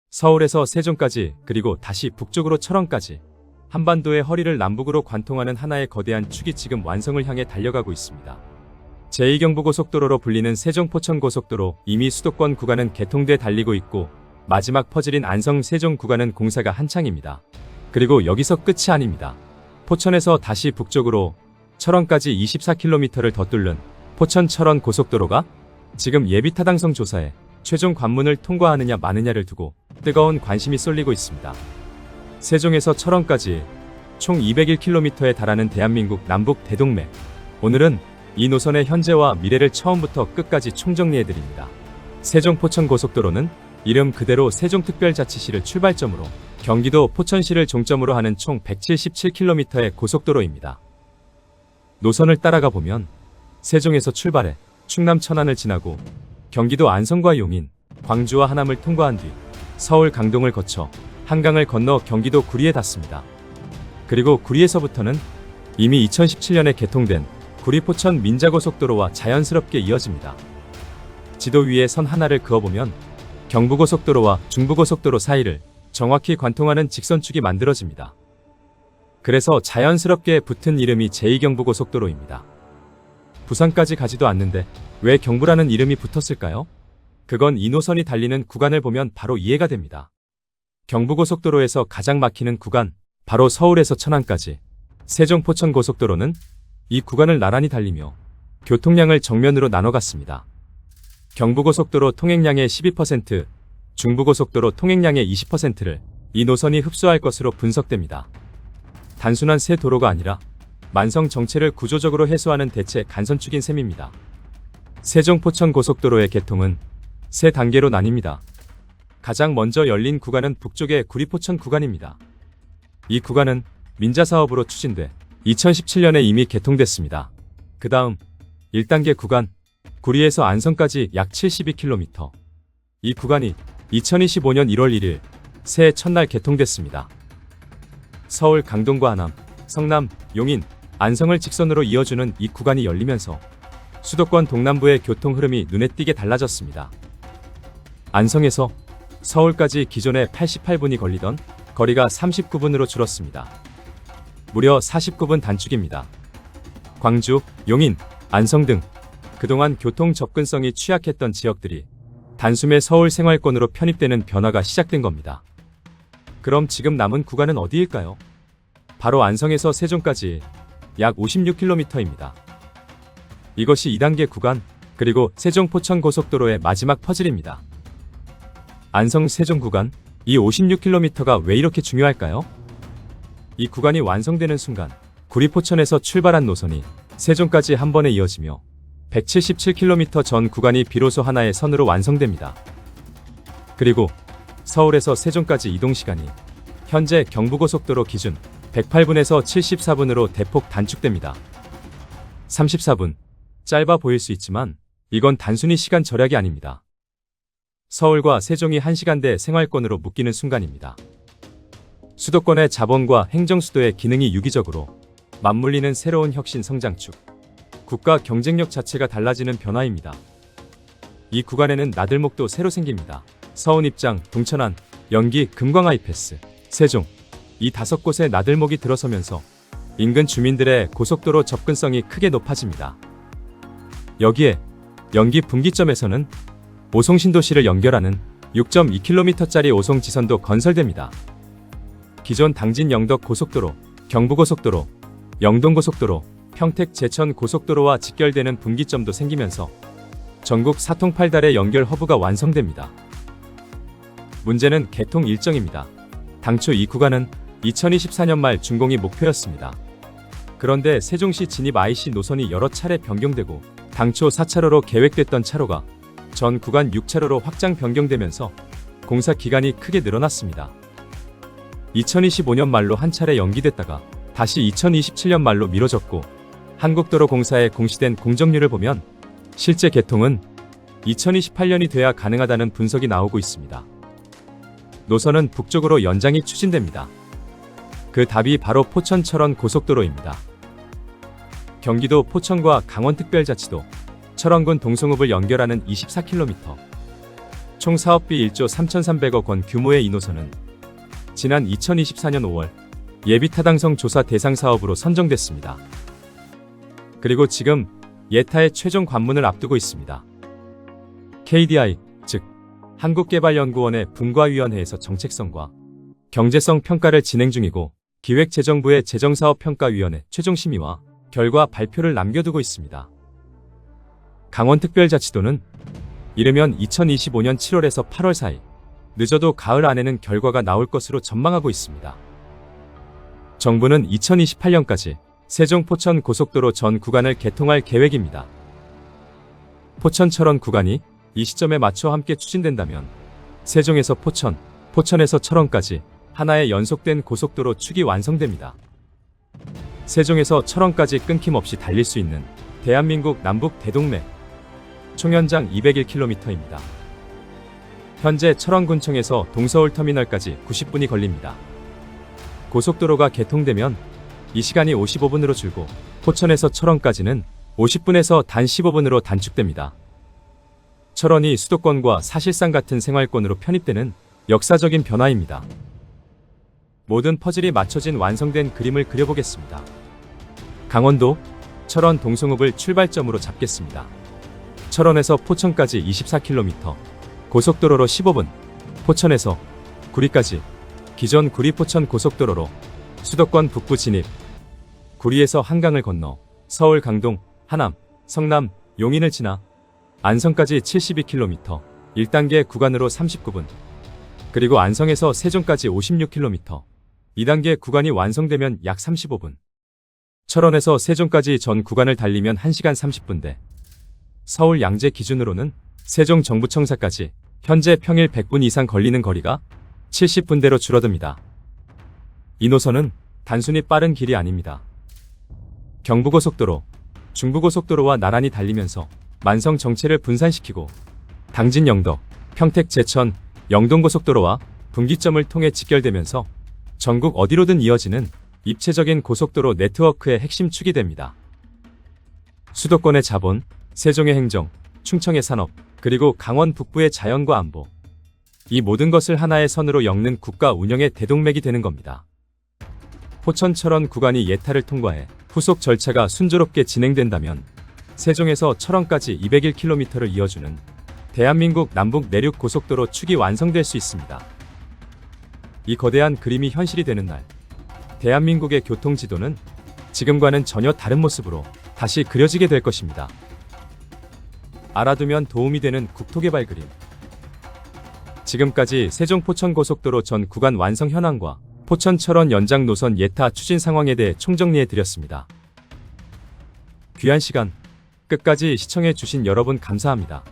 서울에서 세종까지 그리고 다시 북쪽으로 철원까지 한반도의 허리를 남북으로 관통하는 하나의 거대한 축이 지금 완성을 향해 달려가고 있습니다. 제2경부고속도로로 불리는 세종-포천-고속도로 이미 수도권 구간은 개통돼 달리고 있고 마지막 퍼즐인 안성-세종 구간은 공사가 한창입니다. 그리고 여기서 끝이 아닙니다. 포천에서 다시 북쪽으로 철원까지 24km를 더 뚫는 포천-철원 고속도로가 지금 예비타당성 조사에 최종 관문을 통과하느냐 마느냐를 두고 뜨거운 관심이 쏠리고 있습니다. 세종에서 철원까지 총 201km에 달하는 대한민국 남북 대동맥. 오늘은 이 노선의 현재와 미래를 처음부터 끝까지 총정리해드립니다. 세종-포천-고속도로는 이름 그대로 세종특별자치시를 출발점으로 경기도 포천시를 종점으로 하는 총 177km의 고속도로입니다. 노선을 따라가 보면 세종에서 출발해 충남 천안을 지나고 경기도 안성과 용인, 광주와 하남을 통과한 뒤 서울 강동을 거쳐 한강을 건너 경기도 구리에 닿습니다. 그리고 구리에서부터는 이미 2017년에 개통된 구리-포천 민자고속도로와 자연스럽게 이어집니다. 지도 위에 선 하나를 그어보면 경부고속도로와 중부고속도로 사이를 정확히 관통하는 직선축이 만들어집니다. 그래서 자연스럽게 붙은 이름이 제2경부고속도로입니다. 부산까지 가지도 않는데 왜 경부라는 이름이 붙었을까요? 그건 이 노선이 달리는 구간을 보면 바로 이해가 됩니다. 경부고속도로에서 가장 막히는 구간, 바로 서울에서 천안까지 세종-포천-고속도로는 이 구간을 나란히 달리며 교통량을 정면으로 나눠갔습니다. 경부고속도로 통행량의 12%, 중부고속도로 통행량의 20%를 이 노선이 흡수할 것으로 분석됩니다. 단순한 새 도로가 아니라 만성 정체를 구조적으로 해소하는 대체 간선축인 셈입니다. 세종-포천-고속도로의 개통은 세 단계로 나뉩니다. 가장 먼저 열린 구간은 북쪽의 구리-포천 구간입니다. 이 구간은 민자사업으로 추진돼 2017년에 이미 개통됐습니다. 그 다음 1단계 구간, 구리에서 안성까지 약 72km. 이 구간이 2025년 1월 1일 새해 첫날 개통됐습니다. 서울 강동과 하남, 성남, 용인, 안성을 직선으로 이어주는 이 구간이 열리면서 수도권 동남부의 교통 흐름이 눈에 띄게 달라졌습니다. 안성에서 서울까지 기존에 88분이 걸리던 거리가 39분으로 줄었습니다. 무려 49분 단축입니다. 광주, 용인, 안성 등 그동안 교통 접근성이 취약했던 지역들이 단숨에 서울 생활권으로 편입되는 변화가 시작된 겁니다. 그럼 지금 남은 구간은 어디일까요? 바로 안성에서 세종까지 약 56km입니다. 이것이 2단계 구간, 그리고 세종-포천-고속도로의 마지막 퍼즐입니다. 안성-세종 구간, 이 56km가 왜 이렇게 중요할까요? 이 구간이 완성되는 순간 구리-포천에서 출발한 노선이 세종까지 한 번에 이어지며 177km 전 구간이 비로소 하나의 선으로 완성됩니다. 그리고 서울에서 세종까지 이동시간이 현재 경부고속도로 기준 108분에서 74분으로 대폭 단축됩니다. 34분. 짧아 보일 수 있지만 이건 단순히 시간 절약이 아닙니다. 서울과 세종이 1시간대 생활권으로 묶이는 순간입니다. 수도권의 자본과 행정수도의 기능이 유기적으로 맞물리는 새로운 혁신 성장축. 국가 경쟁력 자체가 달라지는 변화입니다. 이 구간에는 나들목도 새로 생깁니다. 서운 입장, 동천안, 연기, 금광 하이패스, 세종. 이 5곳의 나들목이 들어서면서 인근 주민들의 고속도로 접근성이 크게 높아집니다. 여기에 연기 분기점에서는 오송신도시를 연결하는 6.2km짜리 오송지선도 건설됩니다. 기존 당진 영덕 고속도로, 경부고속도로, 영동고속도로, 평택 제천 고속도로와 직결되는 분기점도 생기면서 전국 사통팔달의 연결 허브가 완성됩니다. 문제는 개통 일정입니다. 당초 이 구간은 2024년 말 준공이 목표였습니다. 그런데 세종시 진입 IC 노선이 여러 차례 변경되고 당초 4차로로 계획됐던 차로가 전 구간 6차로로 확장 변경되면서 공사 기간이 크게 늘어났습니다. 2025년 말로 한 차례 연기됐다가 다시 2027년 말로 미뤄졌고 한국도로공사에 공시된 공정률을 보면 실제 개통은 2028년이 돼야 가능하다는 분석이 나오고 있습니다. 노선은 북쪽으로 연장이 추진됩니다. 그 답이 바로 포천-철원 고속도로입니다. 경기도 포천과 강원특별자치도 철원군 동성읍을 연결하는 24km. 총 사업비 1조 3,300억 원 규모의 이 노선은 지난 2024년 5월 예비타당성 조사 대상 사업으로 선정됐습니다. 그리고 지금 예타의 최종 관문을 앞두고 있습니다. KDI, 즉 한국개발연구원의 분과위원회에서 정책성과 경제성 평가를 진행 중이고 기획재정부의 재정사업평가위원회 최종 심의와 결과 발표를 남겨두고 있습니다. 강원특별자치도는 이르면 2025년 7월에서 8월 사이, 늦어도 가을 안에는 결과가 나올 것으로 전망하고 있습니다. 정부는 2028년까지 세종 포천 고속도로 전 구간을 개통할 계획입니다. 포천 철원 구간이 이 시점에 맞춰 함께 추진된다면 세종에서 포천, 포천에서 철원까지 하나의 연속된 고속도로 축이 완성됩니다. 세종에서 철원까지 끊김없이 달릴 수 있는 대한민국 남북 대동맥, 총연장 201km입니다. 현재 철원군청에서 동서울 터미널까지 90분이 걸립니다. 고속도로가 개통되면 이 시간이 55분으로 줄고 포천에서 철원까지는 50분에서 단 15분으로 단축됩니다. 철원이 수도권과 사실상 같은 생활권으로 편입되는 역사적인 변화입니다. 모든 퍼즐이 맞춰진 완성된 그림을 그려보겠습니다. 강원도 철원 동성읍을 출발점으로 잡겠습니다. 철원에서 포천까지 24km, 고속도로로 15분, 포천에서 구리까지, 기존 구리 포천 고속도로로 수도권 북부 진입, 구리에서 한강을 건너 서울 강동, 하남, 성남, 용인을 지나 안성까지 72km, 1단계 구간으로 39분, 그리고 안성에서 세종까지 56km, 2단계 구간이 완성되면 약 35분, 철원에서 세종까지 전 구간을 달리면 1시간 30분대, 서울 양재 기준으로는 세종 정부청사까지 현재 평일 100분 이상 걸리는 거리가 70분대로 줄어듭니다. 이 노선은 단순히 빠른 길이 아닙니다. 경부고속도로, 중부고속도로와 나란히 달리면서 만성 정체를 분산시키고 당진 영덕, 평택 제천, 영동고속도로와 분기점을 통해 직결되면서 전국 어디로든 이어지는 입체적인 고속도로 네트워크의 핵심 축이 됩니다. 수도권의 자본, 세종의 행정, 충청의 산업, 그리고 강원 북부의 자연과 안보, 이 모든 것을 하나의 선으로 엮는 국가 운영의 대동맥이 되는 겁니다. 포천 철원 구간이 예타를 통과해 후속 절차가 순조롭게 진행된다면 세종에서 철원까지 201km를 이어주는 대한민국 남북 내륙 고속도로 축이 완성될 수 있습니다. 이 거대한 그림이 현실이 되는 날, 대한민국의 교통지도는 지금과는 전혀 다른 모습으로 다시 그려지게 될 것입니다. 알아두면 도움이 되는 국토개발 그림. 지금까지 세종 포천 고속도로 전 구간 완성 현황과 포천 철원 연장 노선 예타 추진 상황에 대해 총정리해 드렸습니다. 귀한 시간 끝까지 시청해 주신 여러분 감사합니다.